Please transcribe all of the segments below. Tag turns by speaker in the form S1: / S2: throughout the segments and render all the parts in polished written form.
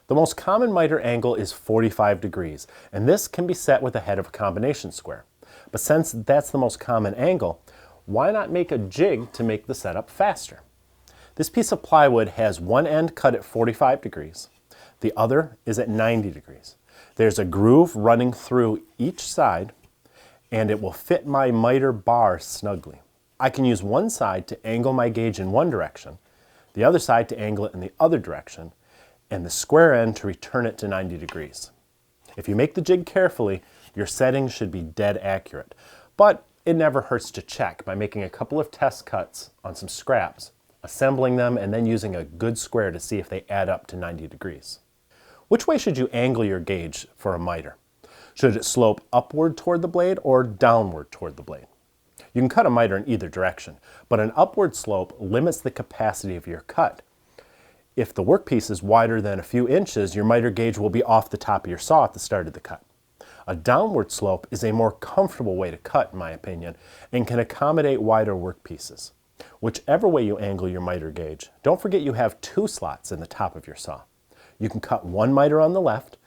S1: The most common miter angle is 45 degrees, and this can be set with the head of a combination square. But since that's the most common angle, why not make a jig to make the setup faster? This piece of plywood has one end cut at 45 degrees. The other is at 90 degrees. There's a groove running through each side, and it will fit my miter bar snugly. I can use one side to angle my gauge in one direction, the other side to angle it in the other direction, and the square end to return it to 90 degrees. If you make the jig carefully, your settings should be dead accurate, but it never hurts to check by making a couple of test cuts on some scraps, assembling them, and then using a good square to see if they add up to 90 degrees. Which way should you angle your gauge for a miter? Should it slope upward toward the blade or downward toward the blade? You can cut a miter in either direction, but an upward slope limits the capacity of your cut. If the workpiece is wider than a few inches, your miter gauge will be off the top of your saw at the start of the cut. A downward slope is a more comfortable way to cut, in my opinion, and can accommodate wider workpieces. Whichever way you angle your miter gauge, don't forget you have two slots in the top of your saw. You can cut one miter on the left,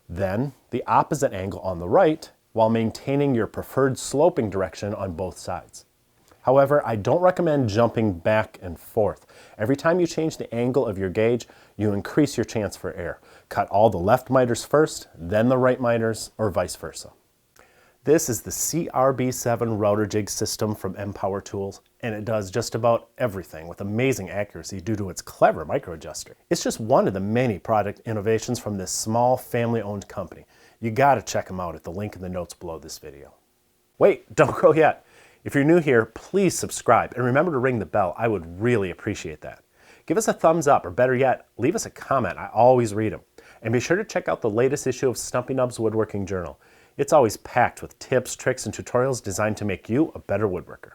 S1: then the opposite angle on the right, while maintaining your preferred sloping direction on both sides. However, I don't recommend jumping back and forth. Every time you change the angle of your gauge, you increase your chance for error. Cut all the left miters first, then the right miters, or vice versa. This is the CRB7 router jig system from M-Power Tools, and it does just about everything with amazing accuracy due to its clever micro adjuster. It's just one of the many product innovations from this small family-owned company. You gotta check them out at the link in the notes below this video. Wait, don't go yet. If you're new here, please subscribe and remember to ring the bell. I would really appreciate that. Give us a thumbs up, or better yet, leave us a comment. I always read them. And be sure to check out the latest issue of Stumpy Nubs Woodworking Journal. It's always packed with tips, tricks, and tutorials designed to make you a better woodworker.